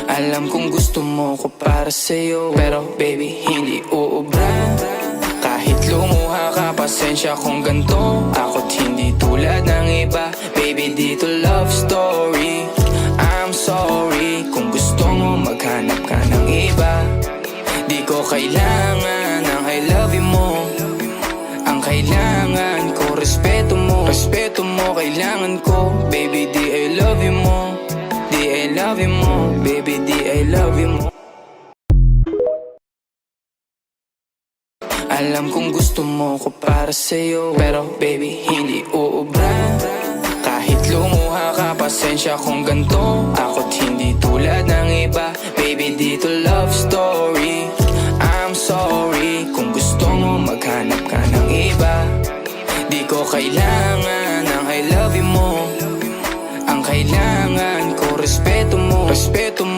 Alam kong gusto mo ko para sa'yo, pero baby hindi uubra. Kahit lumuha ka, pasensya kung ganto. Ako't hindi tulad ng iba. Baby dito love story. I'm sorry kung gusto mo maghanap ka ng iba. Di ko kailangan ng I love you mo. Ang kailangan ko respeto mo. Respeto mo kailangan ko. Baby di I love you mo. Di I love you mo. Baby di I love you mo. Alam kong gusto mo ko para sa'yo, pero baby hindi uubra. Kahit lumuha ka, pasensya kung ganto. Ako't hindi tulad ng